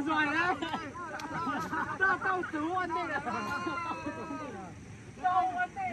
Rồi đấy. Tao cứu anh đây là. Tao anh đây.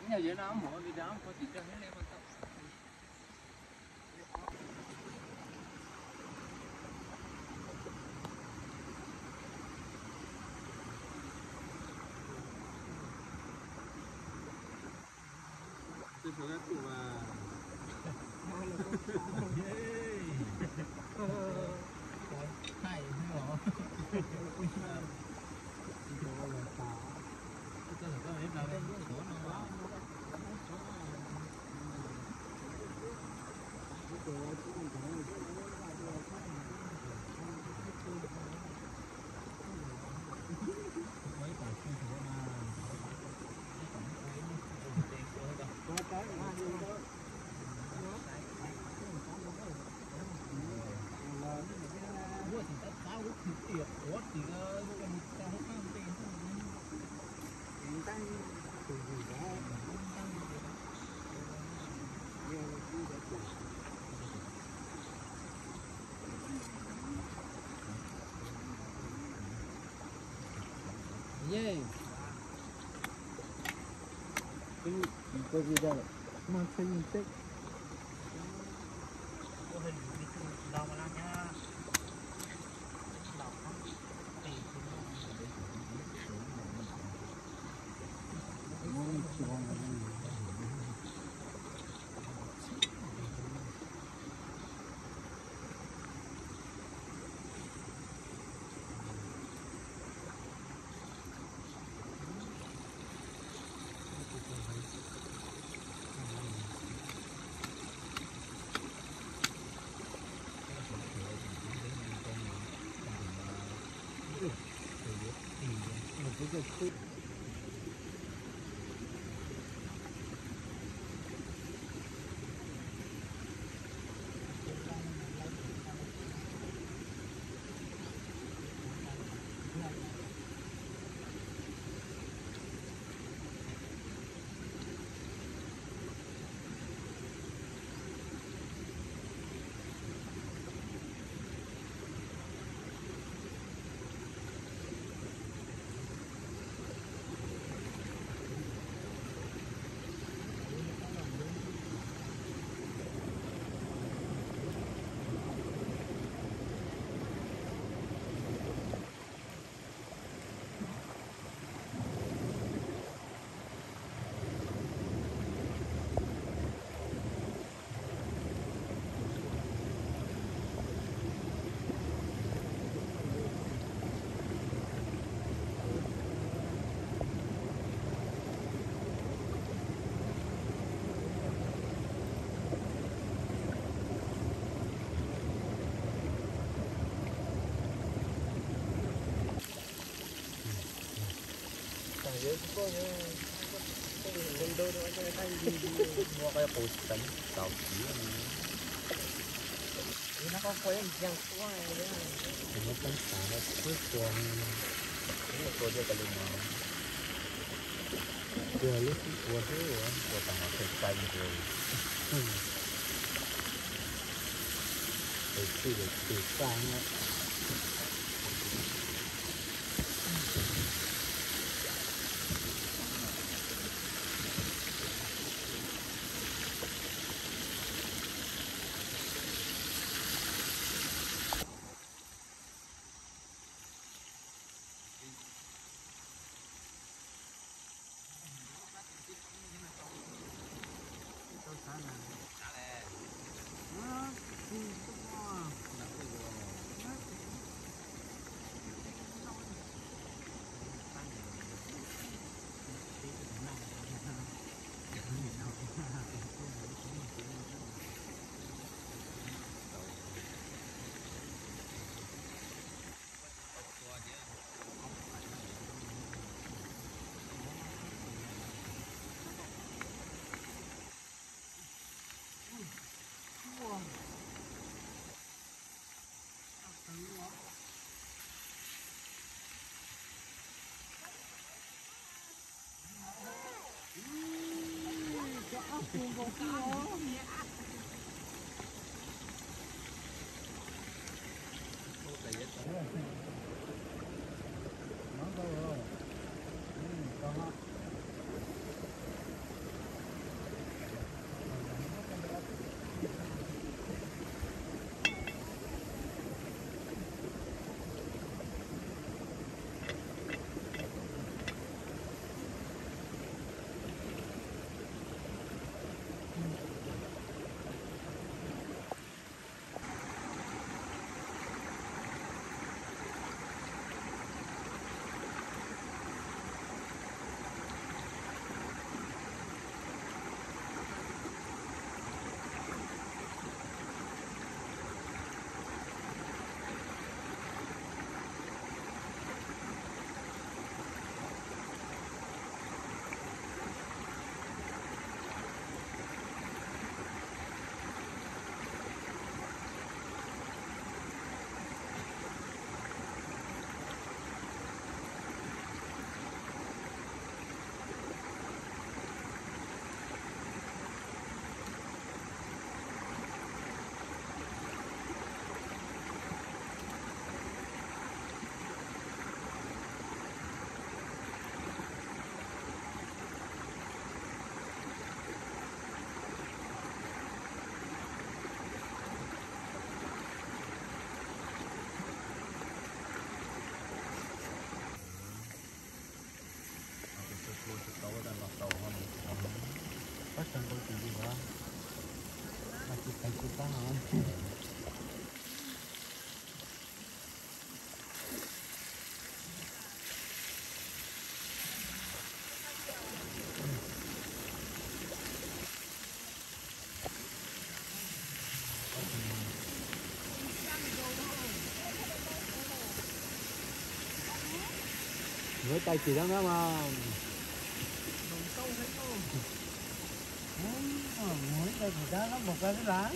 Nhà dưới nó mở vì đó có chỉ cho hết lên mà tao. Tôi phải tụ à. Hay hả? Yeah. Có gì đâu, mang theo những tích. Có hình đào mà làm nha. mua cái bột sắn tàu chỉ nó có quay chẳng quá này nó cũng sáng nó cứ chuông nó tôi cho cái lưng mà giờ lúc của thế rồi của thằng họ phải canh rồi để từ sang nó bắt đầu tôi chỉ gì đó mà chỉ phải chịu khó hơn với tay chỉ đó nữa mà muốn đây thì đó nó một cái lá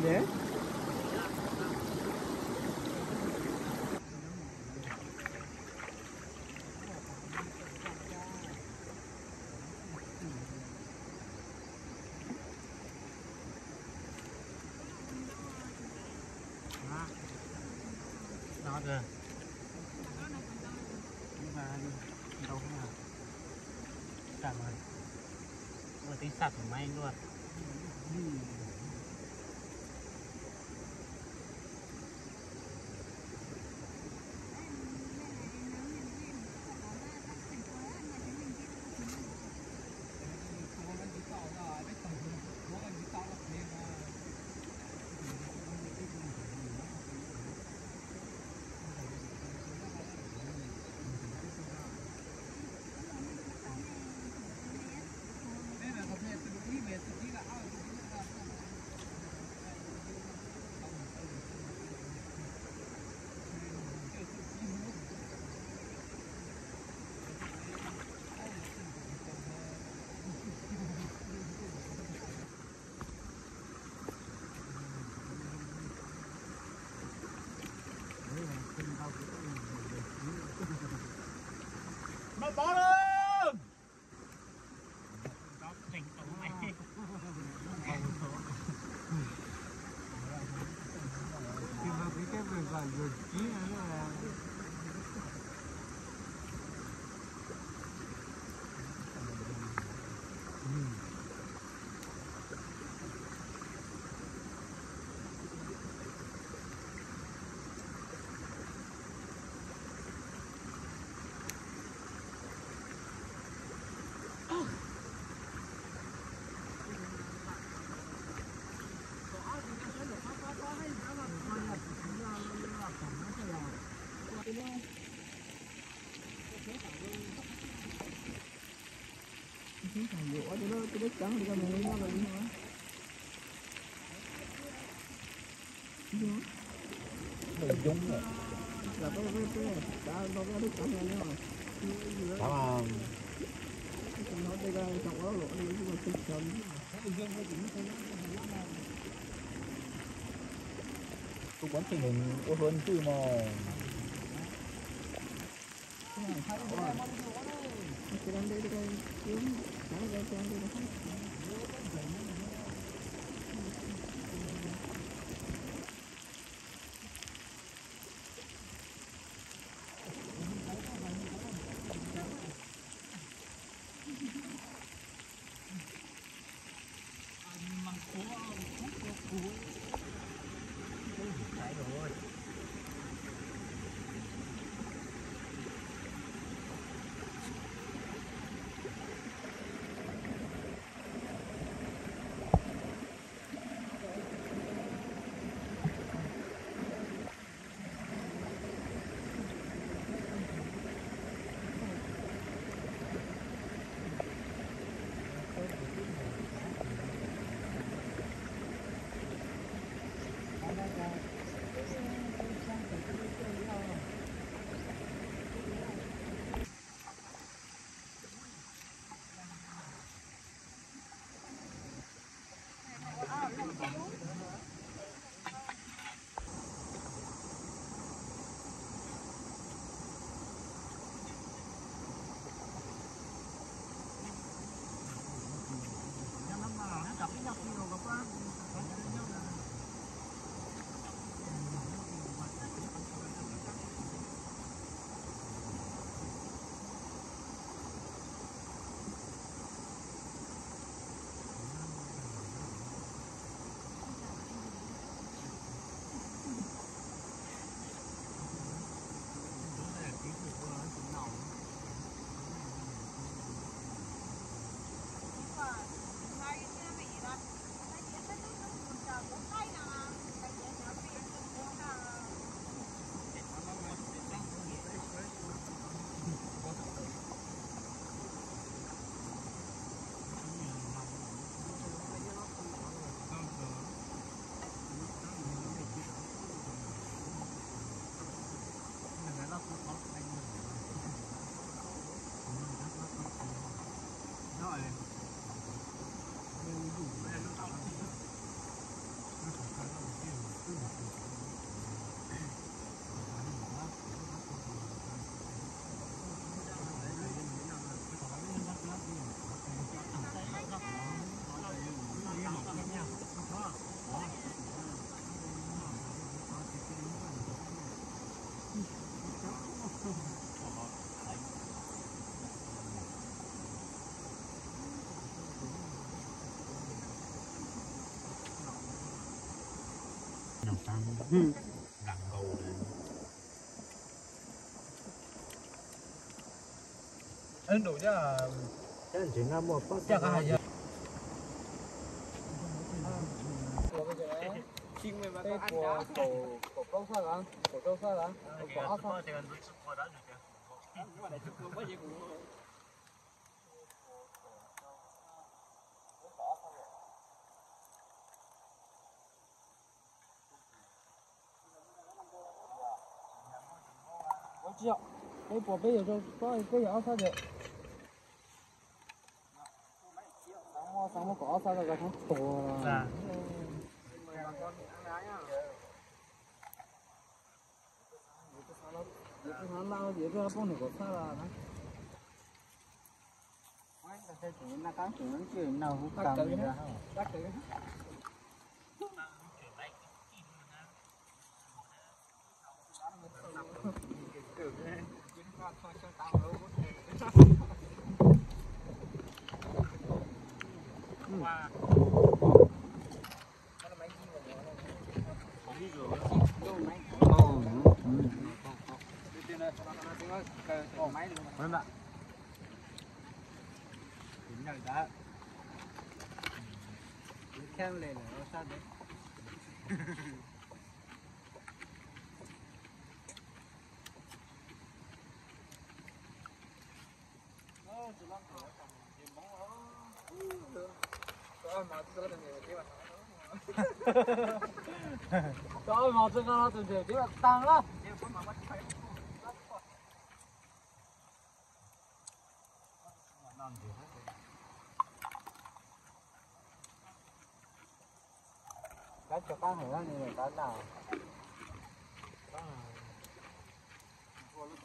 đấy. Đó kìa. Nhưng mà đâu không hả? Cảm ơn. Vừa tí sạch của máy luôn. Nó bỏ luôn. Đó thành tổng này. Thì mà cái việc gọi dược chí là cái đất trắng thì cái mình nó là gì hả? Mình dung rồi. Là cái đã nó cái đất trắng này nữa rồi. Cảm ơn. Nó đây ra trong đó lộ đi nhưng mà tinh thần. Tôi quán thì mình có hơn chứ mà. Cái đang đây cái kiếm sáng đây sang đây nó tăng đằng cầu anh đủ chứ chắc chỉ ngắm một phát chắc ai giờ cái của câu sao đó của câu sao đó của áo sao chưa cái của bây giờ có cái áo sao được sáng mà có áo sao là không tổ là nó lao gì cái phong này có sao là nó cái chuyện nó cắn chuyện nó chuyện nào cũng cầm ra đắt tử qua vâng ạ tính nhận đã khen lên nó sao đấy trời mà tôi nó từ từ chỉ là tăng đó cái cho cá hở này là cá nào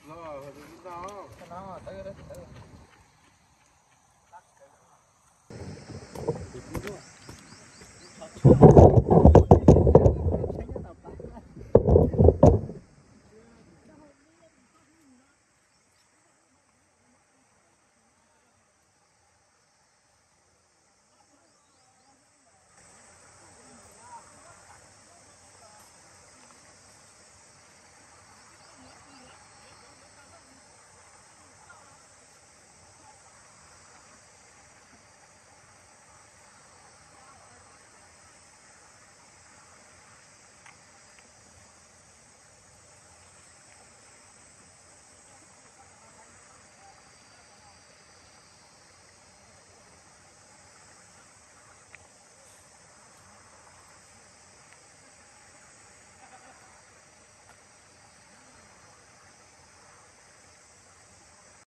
lo rồi đó nó tới đấy